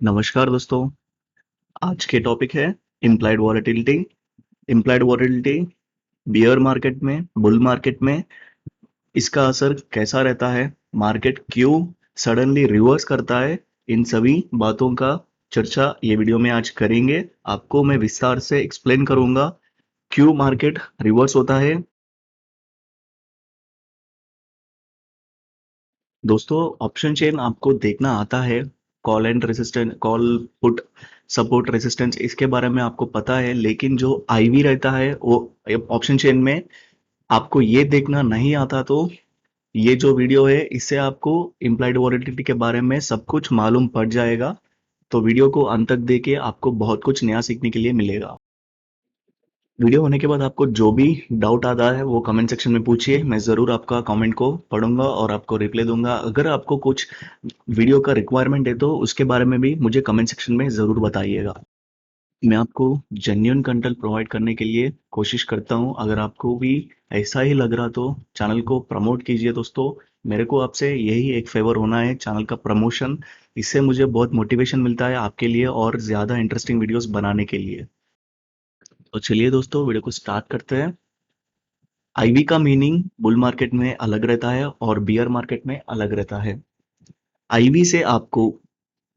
नमस्कार दोस्तों। आज के टॉपिक है implied volatility. Implied volatility beer market में, बुल मार्केट में इसका असर कैसा रहता है, मार्केट क्यों सडनली रिवर्स करता है, इन सभी बातों का चर्चा ये वीडियो में आज करेंगे। आपको मैं विस्तार से एक्सप्लेन करूंगा क्यों मार्केट रिवर्स होता है। दोस्तों, ऑप्शन चेन आपको देखना आता है, call and resistance, call put, support resistance, इसके बारे में आपको पता है। लेकिन जो आईवी रहता है वो ऑप्शन चेन में आपको ये देखना नहीं आता, तो ये जो वीडियो है इससे आपको इम्प्लाइड वॉलेटिलिटी के बारे में सब कुछ मालूम पड़ जाएगा। तो वीडियो को अंत तक देके आपको बहुत कुछ नया सीखने के लिए मिलेगा। वीडियो होने के बाद आपको जो भी डाउट आता है वो कमेंट सेक्शन में पूछिए, मैं ज़रूर आपका कमेंट को पढ़ूंगा और आपको रिप्लाई दूंगा। अगर आपको कुछ वीडियो का रिक्वायरमेंट है तो उसके बारे में भी मुझे कमेंट सेक्शन में ज़रूर बताइएगा। मैं आपको जेन्युइन कंटेंट प्रोवाइड करने के लिए कोशिश करता हूँ। अगर आपको भी ऐसा ही लग रहा तो चैनल को प्रमोट कीजिए दोस्तों। मेरे को आपसे यही एक फेवर होना है, चैनल का प्रमोशन। इससे मुझे बहुत मोटिवेशन मिलता है आपके लिए और ज़्यादा इंटरेस्टिंग वीडियोस बनाने के लिए। तो चलिए दोस्तों, वीडियो को स्टार्ट करते हैं। आईवी का मीनिंग बुल मार्केट में अलग रहता है और बियर मार्केट में अलग रहता है। आईवी से आपको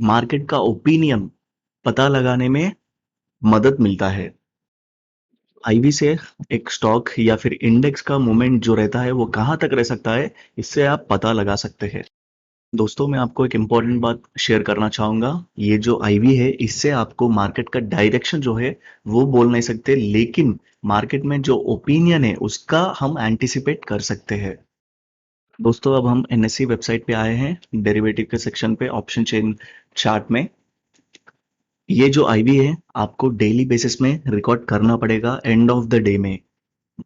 मार्केट का ओपिनियन पता लगाने में मदद मिलता है। आईवी से एक स्टॉक या फिर इंडेक्स का मूवमेंट जो रहता है वो कहाँ तक रह सकता है, इससे आप पता लगा सकते हैं। दोस्तों, मैं आपको एक इम्पॉर्टेंट बात शेयर करना चाहूँगा। ये जो आईवी है इससे आपको मार्केट का डायरेक्शन जो है वो बोल नहीं सकते, लेकिन मार्केट में जो ओपिनियन है उसका हम एंटिसिपेट कर सकते हैं। दोस्तों, अब हम एनएससी वेबसाइट पे आए हैं, डेरिवेटिव के सेक्शन पे, ऑप्शन चेन चार्ट में। ये जो आईवी है आपको डेली बेसिस में रिकॉर्ड करना पड़ेगा एंड ऑफ द डे में।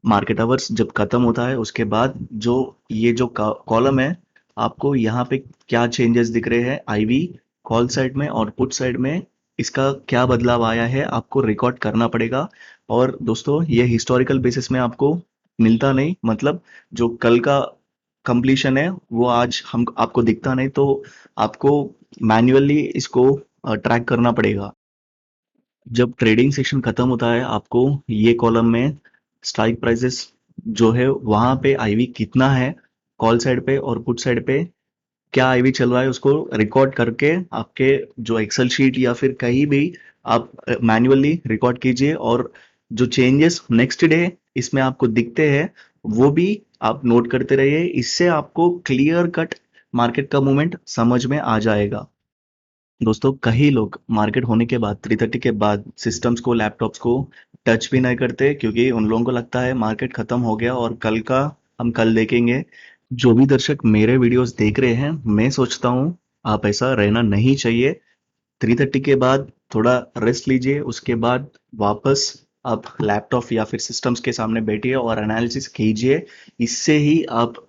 मार्केट आवर्स जब खत्म होता है उसके बाद जो ये जो कॉलम है, आपको यहाँ पे क्या चेंजेस दिख रहे हैं आईवी कॉल साइड में और पुट साइड में, इसका क्या बदलाव आया है आपको रिकॉर्ड करना पड़ेगा। और दोस्तों, ये हिस्टोरिकल बेसिस में आपको मिलता नहीं, मतलब जो कल का कंप्लीशन है वो आज हम आपको दिखता नहीं, तो आपको मैन्युअली इसको ट्रैक करना पड़ेगा। जब ट्रेडिंग सेशन खत्म होता है आपको ये कॉलम में स्ट्राइक प्राइसेस जो है वहां पे आईवी कितना है कॉल साइड पे और पुट साइड पे, क्या आईवी चल रहा है, उसको रिकॉर्ड करके आपके जो एक्सेल शीट या फिर कहीं भी आप मैन्युअली रिकॉर्ड कीजिए। और जो चेंजेस नेक्स्ट डे इसमें आपको दिखते हैं वो भी आप नोट करते रहिए। इससे आपको क्लियर कट मार्केट का मूवमेंट समझ में आ जाएगा। दोस्तों, कई लोग मार्केट होने के बाद 3:30 के बाद सिस्टम्स को, लैपटॉप्स को टच भी नहीं करते, क्योंकि उन लोगों को लगता है मार्केट खत्म हो गया और कल का हम कल देखेंगे। जो भी दर्शक मेरे वीडियोस देख रहे हैं, मैं सोचता हूँ आप ऐसा रहना नहीं चाहिए। 3:30 के बाद थोड़ा रेस्ट लीजिए, उसके बाद वापस आप लैपटॉप या फिर सिस्टम्स के सामने बैठिए और एनालिसिस कीजिए। इससे ही आप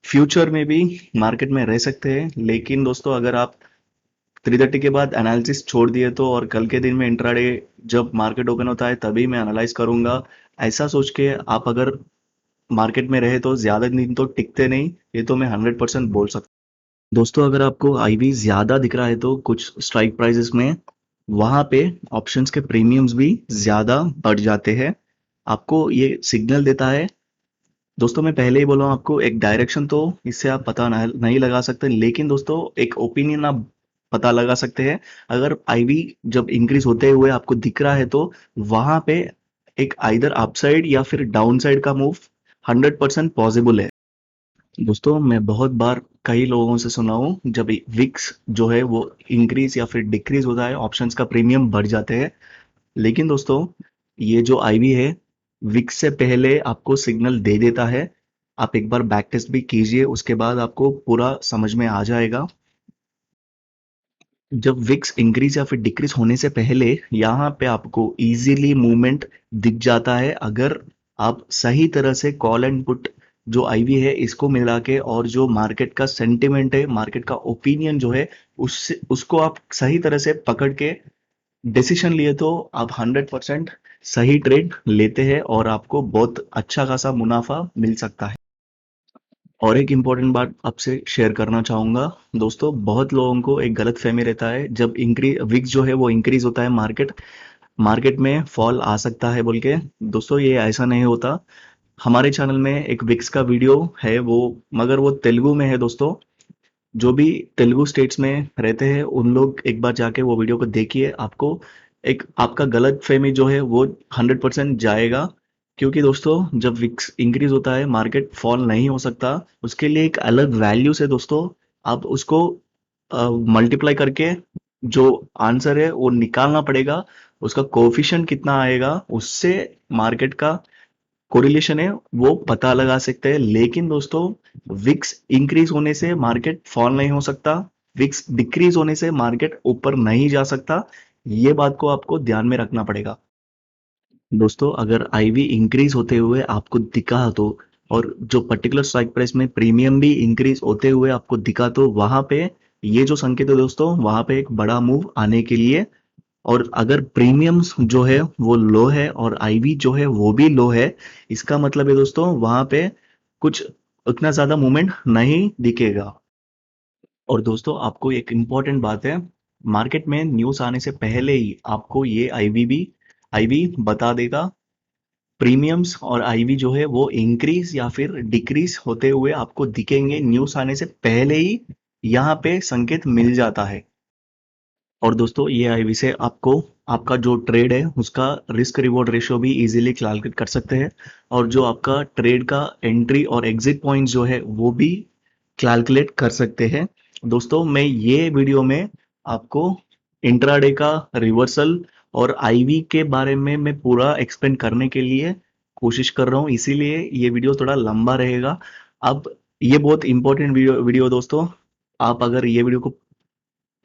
फ्यूचर में भी मार्केट में रह सकते हैं। लेकिन दोस्तों, अगर आप 3:30 के बाद एनालिसिस छोड़ दिए तो और कल के दिन में इंट्राडे जब मार्केट ओपन होता है तभी मैं एनालाइज करूंगा, ऐसा सोच के आप अगर मार्केट में रहे तो ज्यादा दिन तो टिकते नहीं, ये तो मैं 100% बोल सकता हूँ। दोस्तों, अगर आपको आईवी ज्यादा दिख रहा है तो कुछ स्ट्राइक प्राइसेस में वहां पे ऑप्शंस के प्रीमियम्स भी ज्यादा बढ़ जाते हैं, आपको ये सिग्नल देता है। दोस्तों, मैं पहले ही बोला हूं आपको, एक डायरेक्शन तो इससे आप पता नहीं लगा सकते, लेकिन दोस्तों एक ओपिनियन आप पता लगा सकते हैं। अगर आईवी जब इंक्रीज होते हुए आपको दिख रहा है तो वहां पे एक आइदर अपसाइड या फिर डाउन साइड का मूव 100% पॉसिबल है। दोस्तों, मैं बहुत बार कई लोगों से सुना हूं, जब विक्स जो है वो इंक्रीज या फिर डिक्रीज होता है ऑप्शंस का प्रीमियम बढ़ जाते हैं। लेकिन दोस्तों, ये जो आईवी है विक्स से पहले आपको सिग्नल दे देता है। आप एक बार बैक टेस्ट भी कीजिए, उसके बाद आपको पूरा समझ में आ जाएगा। जब विक्स इंक्रीज या फिर डिक्रीज होने से पहले यहाँ पे आपको इजीली मूवमेंट दिख जाता है, अगर आप सही तरह से कॉल एंड पुट जो आईवी है इसको मिला के, और जो मार्केट का सेंटिमेंट है, मार्केट का ओपिनियन जो है उसको आप सही तरह से पकड़ के डिसीजन लिए तो आप 100% सही ट्रेड लेते हैं और आपको बहुत अच्छा खासा मुनाफा मिल सकता है। और एक इम्पोर्टेंट बात आपसे शेयर करना चाहूंगा दोस्तों, बहुत लोगों को एक गलत फहमी रहता है जब इंक्रीज विक्स जो है वो इंक्रीज होता है, मार्केट मार्केट में फॉल आ सकता है बोल के। दोस्तों ये ऐसा नहीं होता। हमारे चैनल में एक विक्स का वीडियो है वो, मगर वो तेलुगु में है दोस्तों। जो भी तेलुगु स्टेट्स में रहते हैं उन लोग एक बार जाके वो वीडियो को देखिए, आपको एक आपका गलत फहमी जो है वो 100% जाएगा। क्योंकि दोस्तों जब विक्स इंक्रीज होता है मार्केट फॉल नहीं हो सकता। उसके लिए एक अलग वैल्यूज है दोस्तों। आप उसको मल्टीप्लाई करके जो आंसर है वो निकालना पड़ेगा। उसका कोफिशिएंट कितना आएगा उससे मार्केट का कोरिलेशन है वो पता लगा सकते हैं। लेकिन दोस्तों विक्स इंक्रीज होने से मार्केट फॉल नहीं हो सकता, विक्स डिक्रीज होने से मार्केट ऊपर नहीं जा सकता। ये बात को आपको ध्यान में रखना पड़ेगा दोस्तों। अगर आईवी इंक्रीज होते हुए आपको दिखा तो, और जो पर्टिकुलर स्ट्राइक प्राइस में प्रीमियम भी इंक्रीज होते हुए आपको दिखा तो, वहां पे ये जो संकेत है दोस्तों, वहां पे एक बड़ा मूव आने के लिए। और अगर प्रीमियम्स जो है वो लो है और आईवी जो है वो भी लो है, इसका मतलब है दोस्तों वहां पे कुछ उतना ज्यादा मूवमेंट नहीं दिखेगा। और दोस्तों आपको एक इम्पॉर्टेंट बात है, मार्केट में न्यूज आने से पहले ही आपको ये आईवी बता देगा। प्रीमियम्स और आईवी जो है वो इंक्रीज या फिर डिक्रीज होते हुए आपको दिखेंगे न्यूज आने से पहले ही। यहाँ पे संकेत मिल जाता है। और दोस्तों ये आईवी से आपको आपका जो ट्रेड है उसका रिस्क रिवॉर्ड रेशियो भी इजीली कैलकुलेट कर सकते हैं। और जो आपका ट्रेड का एंट्री और एग्जिट पॉइंट जो है वो भी कैलकुलेट कर सकते हैं। दोस्तों मैं ये वीडियो में आपको इंट्राडे का रिवर्सल और आईवी के बारे में मैं पूरा एक्सप्लेन करने के लिए कोशिश कर रहा हूँ, इसीलिए ये वीडियो थोड़ा लंबा रहेगा। अब ये बहुत इंपॉर्टेंट वीडियो दोस्तों। आप अगर ये वीडियो को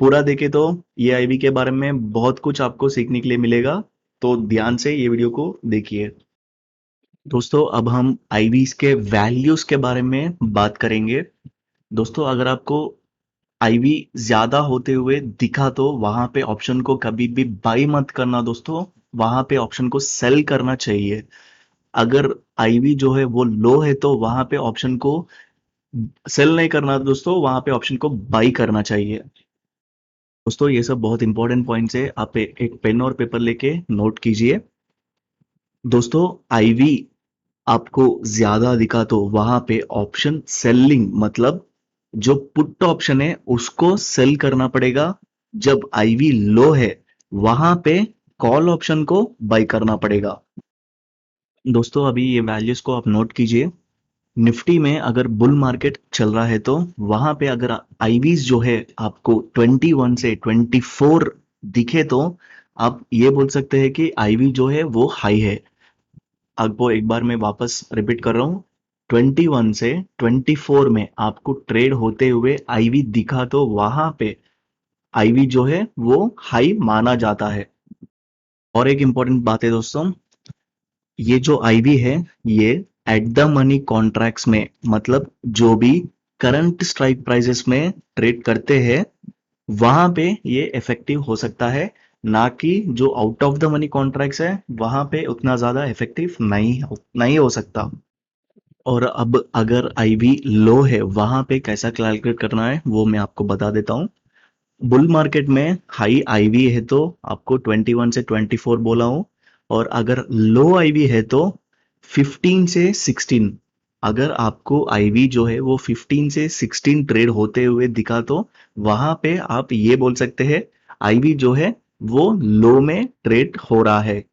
पूरा देखे तो ये आईवी के बारे में बहुत कुछ आपको सीखने के लिए मिलेगा। तो ध्यान से ये वीडियो को देखिए दोस्तों। अब हम आईवीज के वैल्यूज के बारे में बात करेंगे दोस्तों। अगर आपको आईवी ज्यादा होते हुए दिखा तो वहां पे ऑप्शन को कभी भी बाई मत करना दोस्तों, वहां पे ऑप्शन को सेल करना चाहिए। अगर आईवी जो है वो लो है तो वहां पे ऑप्शन को सेल नहीं करना दोस्तों, वहां पे ऑप्शन को बाई करना चाहिए। दोस्तों ये सब बहुत इंपॉर्टेंट पॉइंट्स है, आप एक पेन और पेपर लेके नोट कीजिए। दोस्तों आईवी आपको ज्यादा दिखा तो वहां पे ऑप्शन सेलिंग मतलब जो पुट ऑप्शन है उसको सेल करना पड़ेगा। जब आईवी लो है वहां पे कॉल ऑप्शन को बाय करना पड़ेगा। दोस्तों अभी ये वैल्यूज को आप नोट कीजिए। निफ्टी में अगर बुल मार्केट चल रहा है तो वहां पे अगर आईवीज जो है आपको 21 से 24 दिखे तो आप ये बोल सकते हैं कि आईवी जो है वो हाई है। आपको एक बार मैं वापस रिपीट कर रहा हूँ, 21 से 24 में आपको ट्रेड होते हुए आईवी दिखा तो वहां पे आईवी जो है वो हाई माना जाता है। और एक इंपॉर्टेंट बात है दोस्तों, ये जो आईवी है ये एट द मनी कॉन्ट्रैक्ट्स में मतलब जो भी करंट स्ट्राइक प्राइसेस में ट्रेड करते हैं वहां पे ये इफेक्टिव हो सकता है, ना कि जो out of the money contracts है वहां पे उतना ज्यादा इफेक्टिव नहीं हो सकता। और अब अगर आईवी लो है वहां पे कैसा कैलकुलेट करना है वो मैं आपको बता देता हूँ। बुल मार्केट में हाई आईवी है तो आपको 21 से 24 बोला हूं। और अगर लो आईवी है तो 15 से 16। अगर आपको आईवी जो है वो 15 से 16 ट्रेड होते हुए दिखा तो वहां पे आप ये बोल सकते हैं आईवी जो है वो लो में ट्रेड हो रहा है।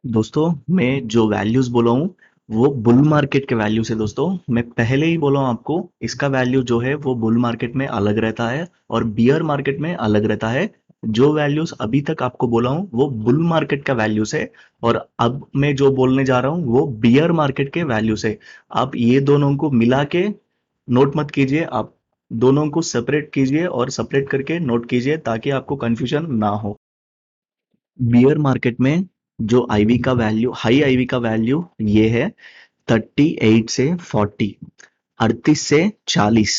दोस्तों मैं जो वैल्यूज बोला हूँ वो बुल मार्केट के वैल्यूज है दोस्तों। मैं पहले ही बोला हूँ आपको, इसका वैल्यू जो है वो बुल मार्केट में अलग रहता है और बियर मार्केट में अलग रहता है। जो वैल्यूज अभी तक आपको बोला हूँ वो बुल मार्केट का वैल्यूज है, और अब मैं जो बोलने जा रहा हूँ वो बियर मार्केट के वैल्यूज है। आप ये दोनों को मिला के नोट मत कीजिए, आप दोनों को सेपरेट कीजिए और सेपरेट करके नोट कीजिए ताकि आपको कंफ्यूजन ना हो। बियर मार्केट में जो आईवी का वैल्यू, हाई आईवी का वैल्यू ये है 38 से 40, 38 से 40।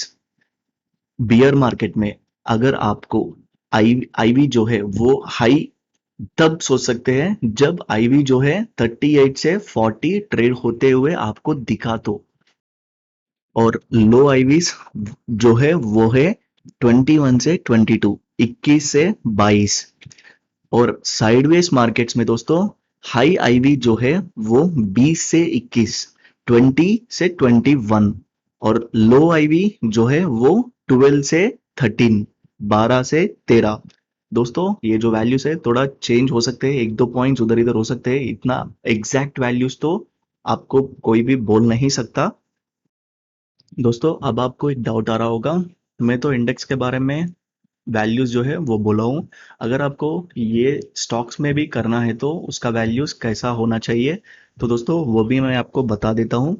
बियर मार्केट में अगर आपको आईवी जो है वो हाई तब सोच सकते हैं जब आईवी जो है 38 से 40 ट्रेड होते हुए आपको दिखा तो। और लो आईवीज जो है वो है 21 से 22, 21 से 22। और साइडवेज मार्केट्स में दोस्तों हाई आईवी जो है वो 20 से 21, 20 से 21। और लो आईवी जो है वो 12 से 13, 12 से 13। दोस्तों ये जो वैल्यूज है थोड़ा चेंज हो सकते हैं, एक दो पॉइंट्स उधर इधर हो सकते हैं, इतना एग्जैक्ट वैल्यूज तो आपको कोई भी बोल नहीं सकता। दोस्तों अब आपको एक डाउट आ रहा होगा, मैं तो इंडेक्स के बारे में वैल्यूज जो है वो बोला हूँ, अगर आपको ये स्टॉक्स में भी करना है तो उसका वैल्यूज कैसा होना चाहिए, तो दोस्तों वो भी मैं आपको बता देता हूँ।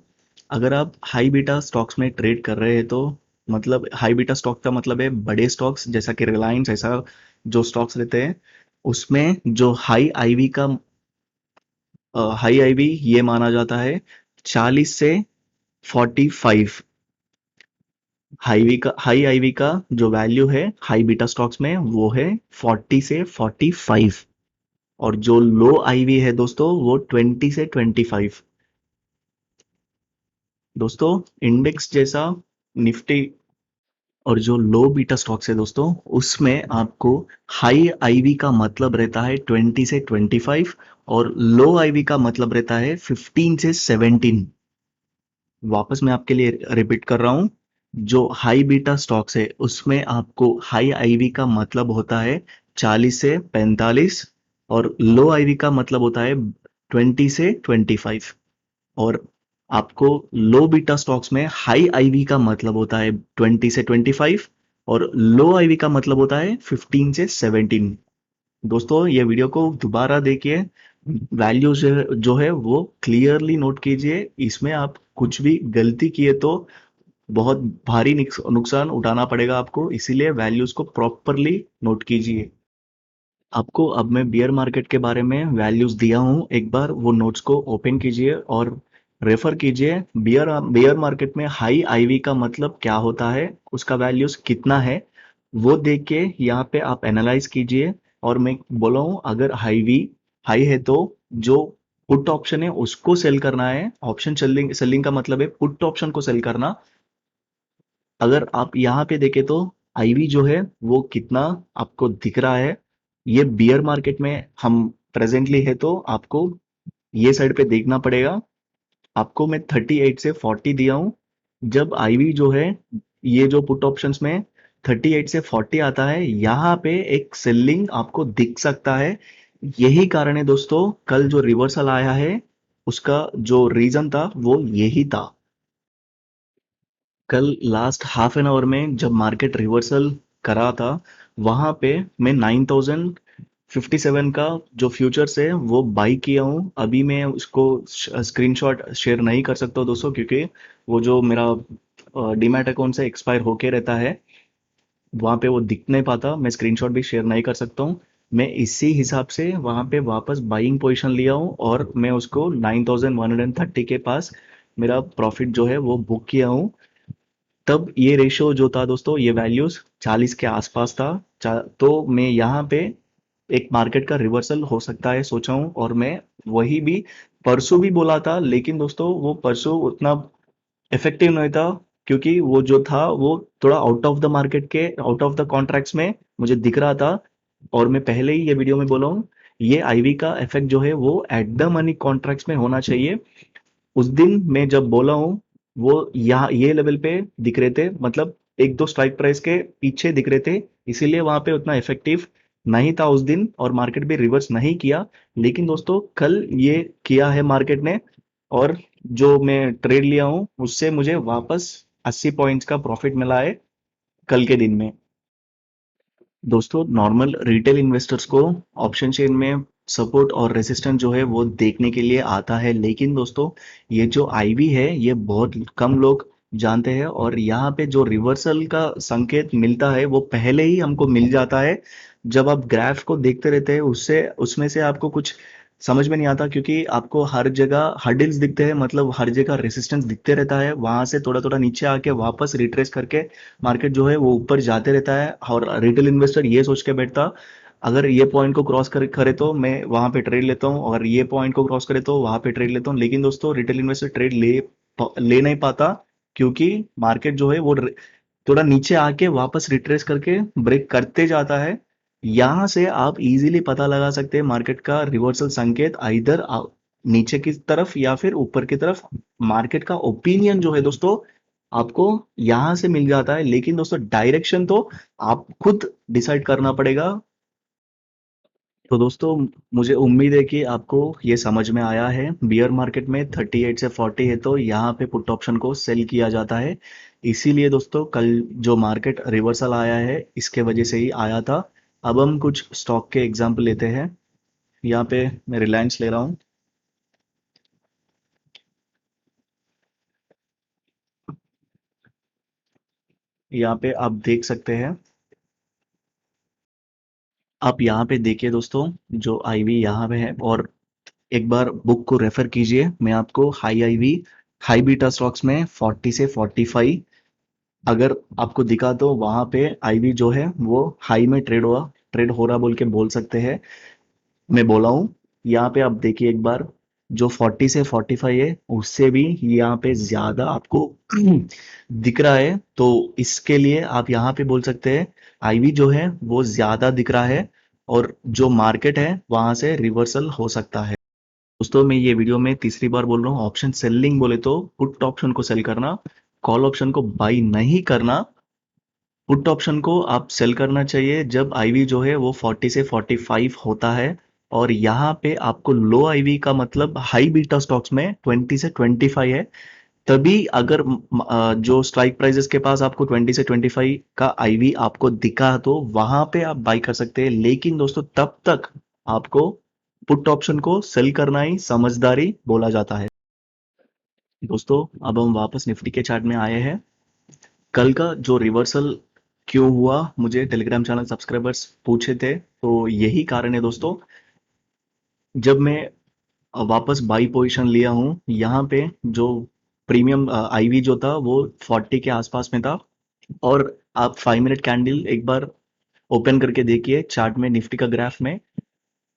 अगर आप हाई बीटा स्टॉक्स में ट्रेड कर रहे हैं तो मतलब हाई बीटा स्टॉक का मतलब है बड़े स्टॉक्स जैसा कि रिलायंस, ऐसा जो स्टॉक्स रहते हैं उसमें जो हाई आईवी ये माना जाता है 40 से 45। हाई आईवी का जो वैल्यू है हाई बीटा स्टॉक्स में वो है 40 से 45। और जो लो आईवी है दोस्तों वो 20 से 25। दोस्तों इंडेक्स जैसा निफ्टी और जो लो बीटा स्टॉक्स है दोस्तों उसमें आपको हाई आईवी का मतलब रहता है 20 से 25, और लो आईवी का मतलब रहता है 15 से 17। वापस मैं आपके लिए रिपीट कर रहा हूं, जो हाई बीटा स्टॉक्स है उसमें आपको हाई आईवी का मतलब होता है 40 से 45, और लो आईवी का मतलब होता है 20 से 25। और आपको लो बीटा स्टॉक्स में हाई आईवी का मतलब होता है 20 से 25, और लो आईवी का मतलब होता है 15 से 17। दोस्तों ये वीडियो को दोबारा देखिए, वैल्यू जो है वो क्लियरली नोट कीजिए, इसमें आप कुछ भी गलती किए तो बहुत भारी नुकसान उठाना पड़ेगा आपको, इसीलिए वैल्यूज को प्रॉपरली नोट कीजिए। आपको अब मैं बियर मार्केट के बारे में वैल्यूज दिया हूं, एक बार वो नोट्स को ओपन कीजिए और रेफर कीजिए। बियर मार्केट में हाई आईवी का मतलब क्या होता है, उसका वैल्यूज कितना है, वो देख के यहाँ पे आप एनालाइज कीजिए। और मैं बोला हूँ अगर हाई है तो जो पुट ऑप्शन है उसको सेल करना है। ऑप्शन सेलिंग सेलिंग का मतलब है पुट ऑप्शन को सेल करना। अगर आप यहाँ पे देखें तो आईवी जो है वो कितना आपको दिख रहा है, ये बियर मार्केट में हम प्रेजेंटली है तो आपको ये साइड पे देखना पड़ेगा। आपको मैं 38 से 40 दिया हूं। जब आईवी जो है ये जो पुट ऑप्शंस में 38 से 40 आता है, यहाँ पे एक सेलिंग आपको दिख सकता है। यही कारण है दोस्तों कल जो रिवर्सल आया है उसका जो रीजन था वो यही था। कल लास्ट हाफ एन आवर में जब मार्केट रिवर्सल करा था वहां पे मैं 9057 का जो फ्यूचर्स है वो बाई किया हूं। अभी मैं उसको स्क्रीनशॉट शेयर नहीं कर सकता हूं दोस्तों, क्योंकि वो जो मेरा डीमैट अकाउंट से एक्सपायर होके रहता है वहां पे वो दिख नहीं पाता, मैं स्क्रीनशॉट भी शेयर नहीं कर सकता हूँ। मैं इसी हिसाब से वहां पे वापस बाइंग पोजीशन लिया हूँ और मैं उसको 9130 के पास मेरा प्रॉफिट जो है वो बुक किया हूँ। तब ये रेशियो जो था दोस्तों ये वैल्यूज 40 के आसपास था। तो मैं यहाँ पे एक मार्केट का रिवर्सल हो सकता है सोचा हूँ, और मैं वही भी परसों भी बोला था, लेकिन दोस्तों वो परसों उतना इफेक्टिव नहीं था, क्योंकि वो जो था वो थोड़ा आउट ऑफ द मार्केट के आउट ऑफ द कॉन्ट्रैक्ट्स में मुझे दिख रहा था। और मैं पहले ही ये वीडियो में बोला हूँ ये आईवी का इफेक्ट जो है वो एट द मनी कॉन्ट्रैक्ट्स में होना चाहिए। उस दिन मैं जब बोला हूँ वो यहाँ ये लेवल पे दिख रहे थे, मतलब एक दो स्ट्राइक प्राइस के पीछे दिख रहे थे, इसीलिए वहां पे उतना इफेक्टिव नहीं था उस दिन और मार्केट भी रिवर्स नहीं किया। लेकिन दोस्तों कल ये किया है मार्केट ने, और जो मैं ट्रेड लिया हूँ उससे मुझे वापस 80 पॉइंट्स का प्रॉफिट मिला है कल के दिन में। दोस्तों नॉर्मल रिटेल इन्वेस्टर्स को ऑप्शन चेन में सपोर्ट और रेजिस्टेंस जो है वो देखने के लिए आता है, लेकिन दोस्तों ये जो आईवी है ये बहुत कम लोग जानते हैं, और यहाँ पे जो रिवर्सल का संकेत मिलता है वो पहले ही हमको मिल जाता है। जब आप ग्राफ को देखते रहते हैं उससे उसमें से आपको कुछ समझ में नहीं आता, क्योंकि आपको हर जगह हर्डल्स दिखते हैं, मतलब हर जगह रेसिस्टेंस दिखते रहता है, वहां से थोड़ा थोड़ा नीचे आके वापस रिट्रेस करके मार्केट जो है वो ऊपर जाते रहता है। और रिटेल इन्वेस्टर ये सोच के बैठता अगर ये पॉइंट को क्रॉस करे तो मैं वहां पे ट्रेड लेता हूँ, और ये पॉइंट को क्रॉस करे तो वहां पे ट्रेड लेता हूँ। लेकिन दोस्तों रिटेल इन्वेस्टर ट्रेड ले नहीं पाता, क्योंकि मार्केट जो है वो थोड़ा नीचे आके वापस रिट्रेस करके ब्रेक करते जाता है। यहाँ से आप इजीली पता लगा सकते हैं मार्केट का रिवर्सल संकेत इधर नीचे की तरफ या फिर ऊपर की तरफ। मार्केट का ओपिनियन जो है दोस्तों आपको यहाँ से मिल जाता है, लेकिन दोस्तों डायरेक्शन तो आप खुद डिसाइड करना पड़ेगा। तो दोस्तों मुझे उम्मीद है कि आपको ये समझ में आया है। बियर मार्केट में 38 से 40 है तो यहाँ पे पुट ऑप्शन को सेल किया जाता है। इसीलिए दोस्तों कल जो मार्केट रिवर्सल आया है इसके वजह से ही आया था। अब हम कुछ स्टॉक के एग्जांपल लेते हैं। यहाँ पे मैं रिलायंस ले रहा हूँ। यहाँ पे आप देख सकते हैं। आप यहाँ पे देखिए दोस्तों, जो आईवी यहाँ पे है, और एक बार बुक को रेफर कीजिए। मैं आपको high IV high beta stocks में 40 से 45 अगर आपको दिखा तो वहां पे आईवी जो है वो हाई में ट्रेड हो रहा बोल के बोल सकते हैं। मैं बोला हूँ। यहाँ पे आप देखिए एक बार, जो 40 से 45 है उससे भी यहाँ पे ज्यादा आपको दिख रहा है, तो इसके लिए आप यहाँ पे बोल सकते हैं आईवी जो है वो ज्यादा दिख रहा है और जो मार्केट है वहां से रिवर्सल हो सकता है। दोस्तों मैं ये वीडियो में तीसरी बार बोल रहा हूँ, ऑप्शन सेलिंग बोले तो पुट ऑप्शन को सेल करना, कॉल ऑप्शन को बाई नहीं करना। पुट ऑप्शन को आप सेल करना चाहिए जब आईवी जो है वो 40 से 45 होता है। और यहाँ पे आपको लो आईवी का मतलब हाई बीटा स्टॉक्स में 20 से 25 है। तभी अगर जो स्ट्राइक प्राइसेस के पास आपको 20 से 25 का आईवी आपको दिखा तो वहां पे आप बाई कर सकते हैं, लेकिन दोस्तों तब तक आपको पुट ऑप्शन को सेल करना ही समझदारी बोला जाता है। दोस्तों अब हम वापस निफ्टी के चार्ट में आए हैं। कल का जो रिवर्सल क्यों हुआ, मुझे टेलीग्राम चैनल सब्सक्राइबर्स पूछे थे, तो यही कारण है दोस्तों। जब मैं वापस बाई पोजीशन लिया हूँ, यहाँ पे जो प्रीमियम आईवी जो था वो 40 के आसपास में था। और आप 5 मिनट कैंडल एक बार ओपन करके देखिए चार्ट में, निफ्टी का ग्राफ में,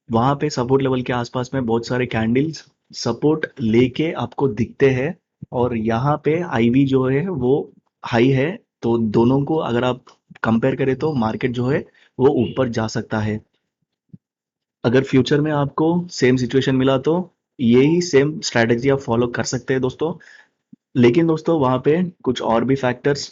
वहां पे सपोर्ट लेवल के आसपास में बहुत सारे कैंडल्स सपोर्ट लेके आपको दिखते हैं। और यहाँ पे आईवी जो है वो हाई है। तो दोनों को अगर आप कंपेयर करें तो मार्केट जो है वो ऊपर जा सकता है। अगर फ्यूचर में आपको सेम सिचुएशन मिला तो यही सेम स्ट्रैटेजी आप फॉलो कर सकते हैं दोस्तों। लेकिन दोस्तों वहां पे कुछ और भी फैक्टर्स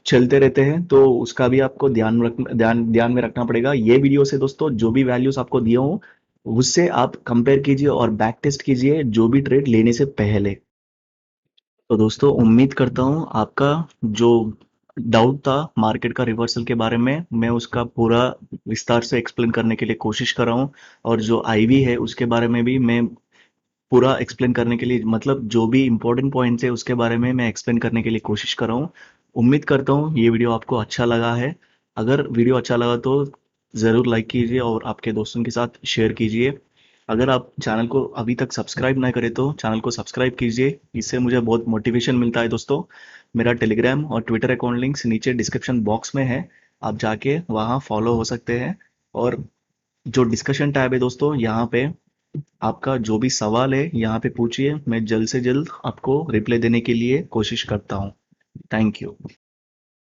चलते रहते हैं, तो उसका भी आपको ध्यान में रखना पड़ेगा। ये वीडियो से दोस्तों जो भी वैल्यूज आपको दिए हों उससे आप कंपेयर कीजिए और बैक टेस्ट कीजिए जो भी ट्रेड लेने से पहले। तो दोस्तों उम्मीद करता हूँ आपका जो डाउट था मार्केट का रिवर्सल के बारे में, मैं उसका पूरा विस्तार से एक्सप्लेन करने के लिए कोशिश कर रहा हूँ। और जो आईवी है उसके बारे में भी मैं पूरा एक्सप्लेन करने के लिए, मतलब जो भी इंपॉर्टेंट पॉइंट्स है उसके बारे में मैं एक्सप्लेन करने के लिए कोशिश कर रहा हूँ। उम्मीद करता हूँ ये वीडियो आपको अच्छा लगा है। अगर वीडियो अच्छा लगा तो ज़रूर लाइक कीजिए और आपके दोस्तों के साथ शेयर कीजिए। अगर आप चैनल को अभी तक सब्सक्राइब ना करें तो चैनल को सब्सक्राइब कीजिए, इससे मुझे बहुत मोटिवेशन मिलता है दोस्तों। मेरा टेलीग्राम और ट्विटर अकाउंट लिंक्स नीचे डिस्क्रिप्शन बॉक्स में है, आप जाके वहाँ फॉलो हो सकते हैं। और जो डिस्कशन टैब है दोस्तों, यहाँ पे आपका जो भी सवाल है यहाँ पे पूछिए, मैं जल्द से जल्द आपको रिप्लाई देने के लिए कोशिश करता हूँ। Thank you.